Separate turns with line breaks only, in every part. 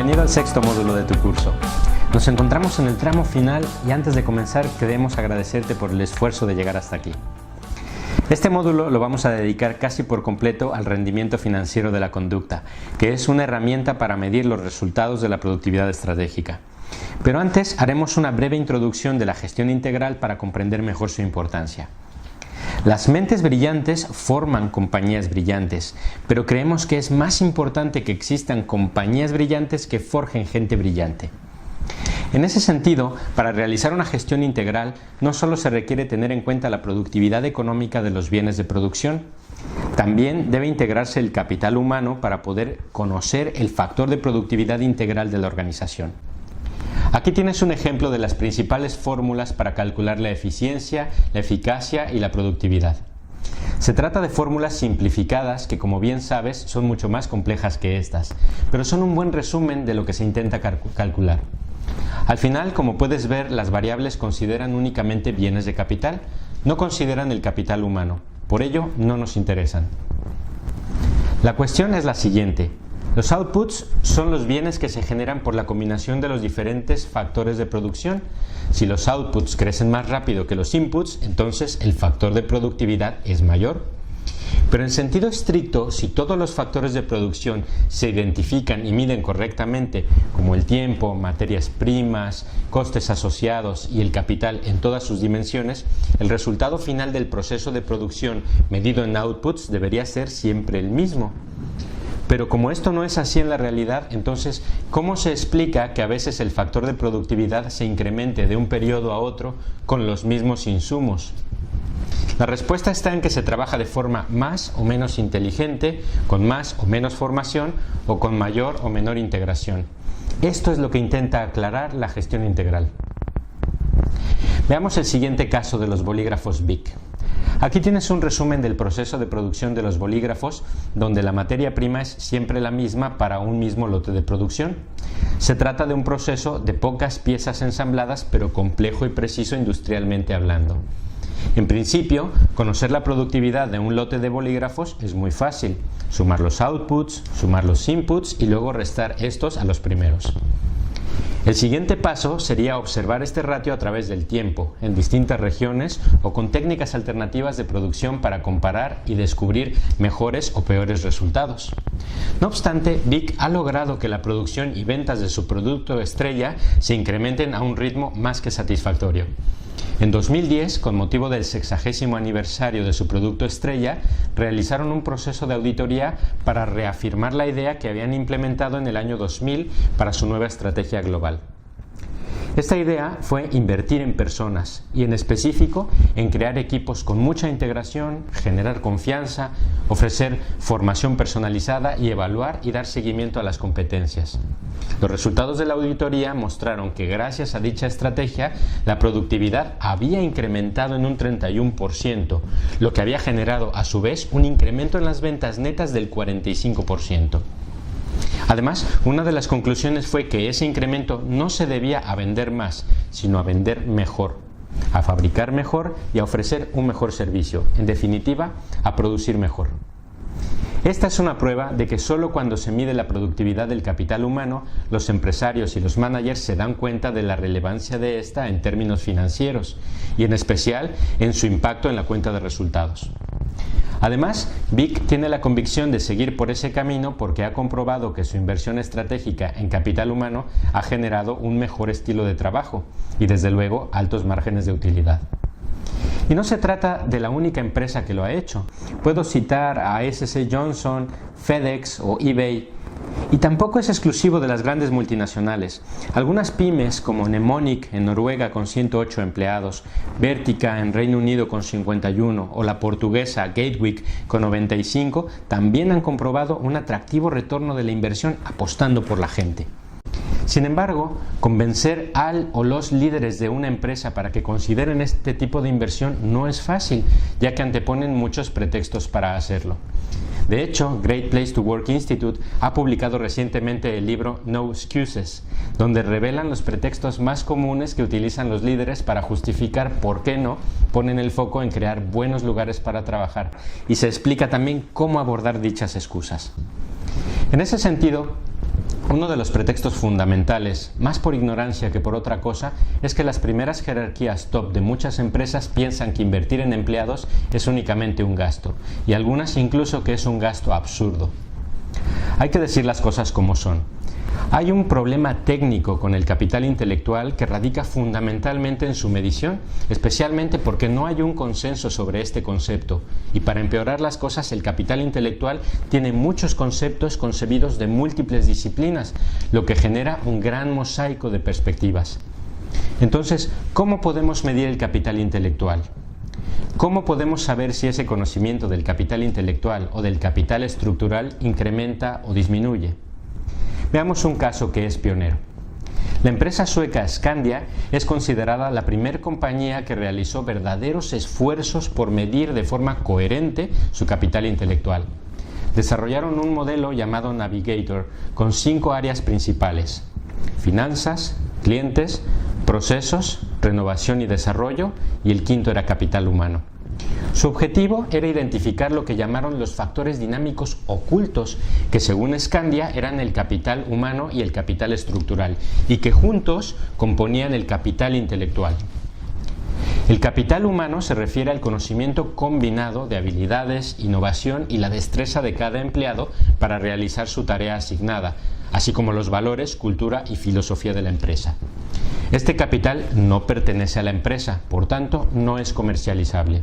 Bienvenido al sexto módulo de tu curso. Nos encontramos en el tramo final y antes de comenzar queremos agradecerte por el esfuerzo de llegar hasta aquí. Este módulo lo vamos a dedicar casi por completo al rendimiento financiero de la conducta, que es una herramienta para medir los resultados de la productividad estratégica. Pero antes haremos una breve introducción de la gestión integral para comprender mejor su importancia. Las mentes brillantes forman compañías brillantes, pero creemos que es más importante que existan compañías brillantes que forjen gente brillante. En ese sentido, para realizar una gestión integral, no solo se requiere tener en cuenta la productividad económica de los bienes de producción, también debe integrarse el capital humano para poder conocer el factor de productividad integral de la organización. Aquí tienes un ejemplo de las principales fórmulas para calcular la eficiencia, la eficacia y la productividad. Se trata de fórmulas simplificadas que, como bien sabes, son mucho más complejas que estas, pero son un buen resumen de lo que se intenta calcular. Al final, como puedes ver, las variables consideran únicamente bienes de capital, no consideran el capital humano, por ello no nos interesan. La cuestión es la siguiente. Los outputs son los bienes que se generan por la combinación de los diferentes factores de producción. Si los outputs crecen más rápido que los inputs, entonces el factor de productividad es mayor. Pero en sentido estricto, si todos los factores de producción se identifican y miden correctamente, como el tiempo, materias primas, costes asociados y el capital en todas sus dimensiones, el resultado final del proceso de producción medido en outputs debería ser siempre el mismo. Pero como esto no es así en la realidad, entonces, ¿cómo se explica que a veces el factor de productividad se incremente de un periodo a otro con los mismos insumos? La respuesta está en que se trabaja de forma más o menos inteligente, con más o menos formación o con mayor o menor integración. Esto es lo que intenta aclarar la gestión integral. Veamos el siguiente caso de los bolígrafos Bic. Aquí tienes un resumen del proceso de producción de los bolígrafos, donde la materia prima es siempre la misma para un mismo lote de producción. Se trata de un proceso de pocas piezas ensambladas, pero complejo y preciso industrialmente hablando. En principio, conocer la productividad de un lote de bolígrafos es muy fácil. Sumar los outputs, sumar los inputs y luego restar estos a los primeros. El siguiente paso sería observar este ratio a través del tiempo, en distintas regiones o con técnicas alternativas de producción para comparar y descubrir mejores o peores resultados. No obstante, Bic ha logrado que la producción y ventas de su producto estrella se incrementen a un ritmo más que satisfactorio. En 2010, con motivo del 60º aniversario de su producto estrella, realizaron un proceso de auditoría para reafirmar la idea que habían implementado en el año 2000 para su nueva estrategia global. Esta idea fue invertir en personas y en específico en crear equipos con mucha integración, generar confianza, ofrecer formación personalizada y evaluar y dar seguimiento a las competencias. Los resultados de la auditoría mostraron que gracias a dicha estrategia la productividad había incrementado en un 31%, lo que había generado a su vez un incremento en las ventas netas del 45%. Además, una de las conclusiones fue que ese incremento no se debía a vender más, sino a vender mejor, a fabricar mejor y a ofrecer un mejor servicio, en definitiva, a producir mejor. Esta es una prueba de que solo cuando se mide la productividad del capital humano, los empresarios y los managers se dan cuenta de la relevancia de esta en términos financieros y en especial en su impacto en la cuenta de resultados. Además, Bic tiene la convicción de seguir por ese camino porque ha comprobado que su inversión estratégica en capital humano ha generado un mejor estilo de trabajo y, desde luego, altos márgenes de utilidad. Y no se trata de la única empresa que lo ha hecho. Puedo citar a S.C. Johnson, FedEx o eBay. Y tampoco es exclusivo de las grandes multinacionales. Algunas pymes como Mnemonic en Noruega con 108 empleados, Vertica en Reino Unido con 51 o la portuguesa Gatwick con 95 también han comprobado un atractivo retorno de la inversión apostando por la gente. Sin embargo, convencer al o los líderes de una empresa para que consideren este tipo de inversión no es fácil, ya que anteponen muchos pretextos para hacerlo. De hecho, Great Place to Work Institute ha publicado recientemente el libro No Excuses, donde revelan los pretextos más comunes que utilizan los líderes para justificar por qué no ponen el foco en crear buenos lugares para trabajar, y se explica también cómo abordar dichas excusas. En ese sentido, Uno de los pretextos fundamentales, más por ignorancia que por otra cosa, es que las primeras jerarquías top de muchas empresas piensan que invertir en empleados es únicamente un gasto, y algunas incluso que es un gasto absurdo. Hay que decir las cosas como son. Hay un problema técnico con el capital intelectual que radica fundamentalmente en su medición, especialmente porque no hay un consenso sobre este concepto, y para empeorar las cosas el capital intelectual tiene muchos conceptos concebidos de múltiples disciplinas, lo que genera un gran mosaico de perspectivas. Entonces, ¿cómo podemos medir el capital intelectual? ¿Cómo podemos saber si ese conocimiento del capital intelectual o del capital estructural incrementa o disminuye? Veamos un caso que es pionero. La empresa sueca Skandia es considerada la primera compañía que realizó verdaderos esfuerzos por medir de forma coherente su capital intelectual. Desarrollaron un modelo llamado Navigator con 5 áreas principales: finanzas, clientes, procesos, renovación y desarrollo, y el quinto era capital humano. Su objetivo era identificar lo que llamaron los factores dinámicos ocultos, que según Skandia eran el capital humano y el capital estructural, y que juntos componían el capital intelectual. El capital humano se refiere al conocimiento combinado de habilidades, innovación y la destreza de cada empleado para realizar su tarea asignada, así como los valores, cultura y filosofía de la empresa. Este capital no pertenece a la empresa, por tanto no es comercializable.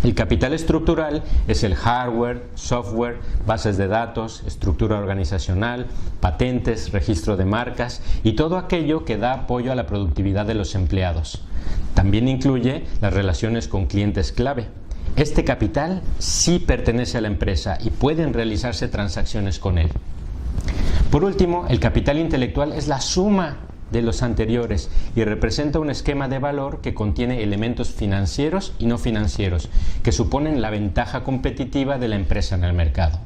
El capital estructural es el hardware, software, bases de datos, estructura organizacional, patentes, registro de marcas y todo aquello que da apoyo a la productividad de los empleados. También incluye las relaciones con clientes clave. Este capital sí pertenece a la empresa y pueden realizarse transacciones con él. Por último, el capital intelectual es la suma de los anteriores y representa un esquema de valor que contiene elementos financieros y no financieros que suponen la ventaja competitiva de la empresa en el mercado.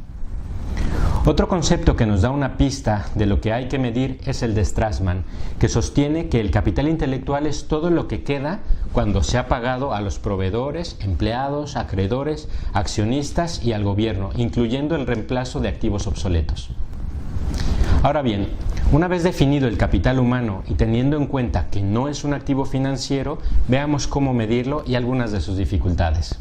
Otro concepto que nos da una pista de lo que hay que medir es el de Strassman, que sostiene que el capital intelectual es todo lo que queda cuando se ha pagado a los proveedores, empleados, acreedores, accionistas y al gobierno, incluyendo el reemplazo de activos obsoletos. Ahora bien, una vez definido el capital humano y teniendo en cuenta que no es un activo financiero, veamos cómo medirlo y algunas de sus dificultades.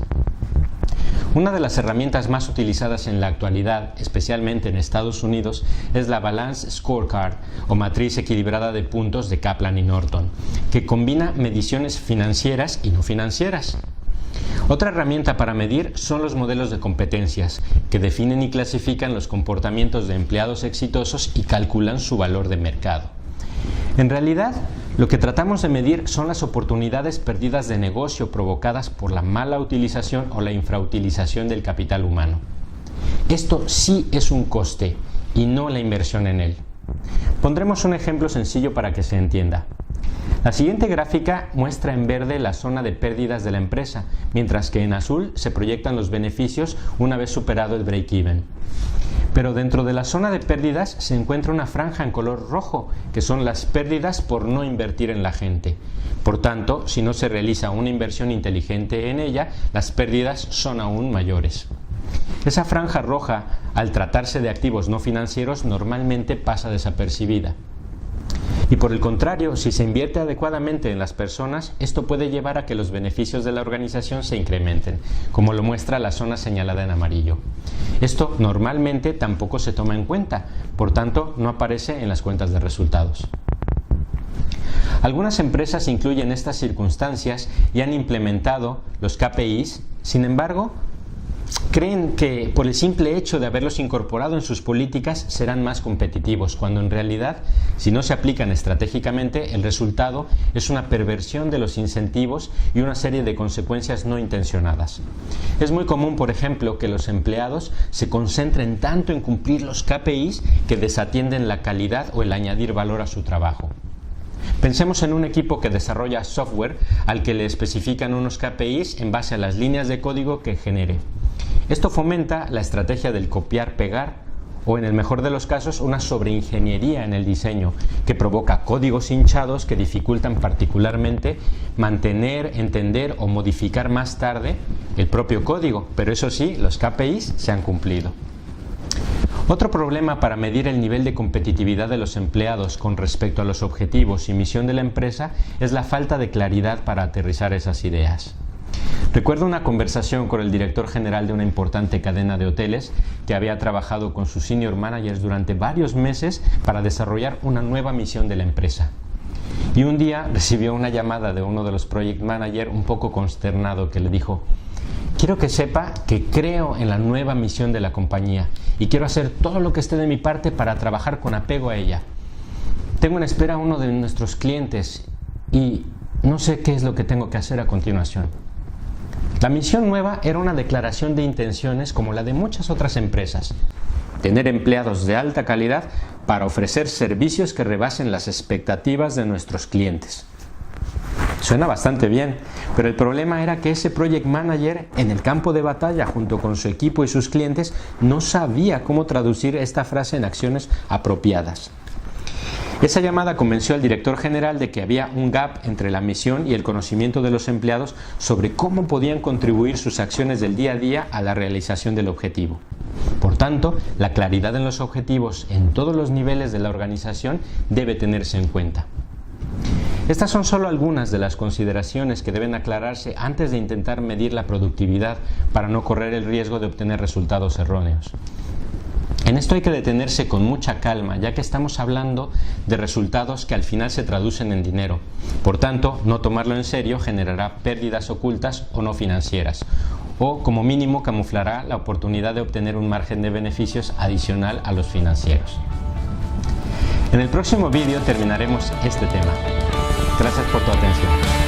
Una de las herramientas más utilizadas en la actualidad, especialmente en Estados Unidos, es la Balanced Scorecard o matriz equilibrada de puntos de Kaplan y Norton, que combina mediciones financieras y no financieras. Otra herramienta para medir son los modelos de competencias, que definen y clasifican los comportamientos de empleados exitosos y calculan su valor de mercado. En realidad, lo que tratamos de medir son las oportunidades perdidas de negocio provocadas por la mala utilización o la infrautilización del capital humano. Esto sí es un coste y no la inversión en él. Pondremos un ejemplo sencillo para que se entienda. La siguiente gráfica muestra en verde la zona de pérdidas de la empresa, mientras que en azul se proyectan los beneficios una vez superado el break-even. Pero dentro de la zona de pérdidas se encuentra una franja en color rojo, que son las pérdidas por no invertir en la gente. Por tanto, si no se realiza una inversión inteligente en ella, las pérdidas son aún mayores. Esa franja roja, al tratarse de activos no financieros, normalmente pasa desapercibida. Y por el contrario, si se invierte adecuadamente en las personas, esto puede llevar a que los beneficios de la organización se incrementen, como lo muestra la zona señalada en amarillo. Esto normalmente tampoco se toma en cuenta, por tanto no aparece en las cuentas de resultados. Algunas empresas incluyen estas circunstancias y han implementado los KPIs, sin embargo, creen que por el simple hecho de haberlos incorporado en sus políticas serán más competitivos, cuando en realidad, si no se aplican estratégicamente, el resultado es una perversión de los incentivos y una serie de consecuencias no intencionadas. Es muy común, por ejemplo, que los empleados se concentren tanto en cumplir los KPIs que desatienden la calidad o el añadir valor a su trabajo. Pensemos en un equipo que desarrolla software al que le especifican unos KPIs en base a las líneas de código que genere. Esto fomenta la estrategia del copiar-pegar o, en el mejor de los casos, una sobreingeniería en el diseño que provoca códigos hinchados que dificultan particularmente mantener, entender o modificar más tarde el propio código, pero eso sí, los KPIs se han cumplido. Otro problema para medir el nivel de competitividad de los empleados con respecto a los objetivos y misión de la empresa es la falta de claridad para aterrizar esas ideas. Recuerdo una conversación con el director general de una importante cadena de hoteles que había trabajado con sus senior managers durante varios meses para desarrollar una nueva misión de la empresa. Y un día recibió una llamada de uno de los project managers un poco consternado que le dijo: quiero que sepa que creo en la nueva misión de la compañía y quiero hacer todo lo que esté de mi parte para trabajar con apego a ella. Tengo en espera a uno de nuestros clientes y no sé qué es lo que tengo que hacer a continuación. La misión nueva era una declaración de intenciones como la de muchas otras empresas: tener empleados de alta calidad para ofrecer servicios que rebasen las expectativas de nuestros clientes. Suena bastante bien, pero el problema era que ese project manager en el campo de batalla junto con su equipo y sus clientes no sabía cómo traducir esta frase en acciones apropiadas. Esa llamada convenció al director general de que había un gap entre la misión y el conocimiento de los empleados sobre cómo podían contribuir sus acciones del día a día a la realización del objetivo. Por tanto, la claridad en los objetivos en todos los niveles de la organización debe tenerse en cuenta. Estas son solo algunas de las consideraciones que deben aclararse antes de intentar medir la productividad para no correr el riesgo de obtener resultados erróneos. En esto hay que detenerse con mucha calma, ya que estamos hablando de resultados que al final se traducen en dinero. Por tanto, no tomarlo en serio generará pérdidas ocultas o no financieras, o como mínimo camuflará la oportunidad de obtener un margen de beneficios adicional a los financieros. En el próximo vídeo terminaremos este tema. Gracias por tu atención.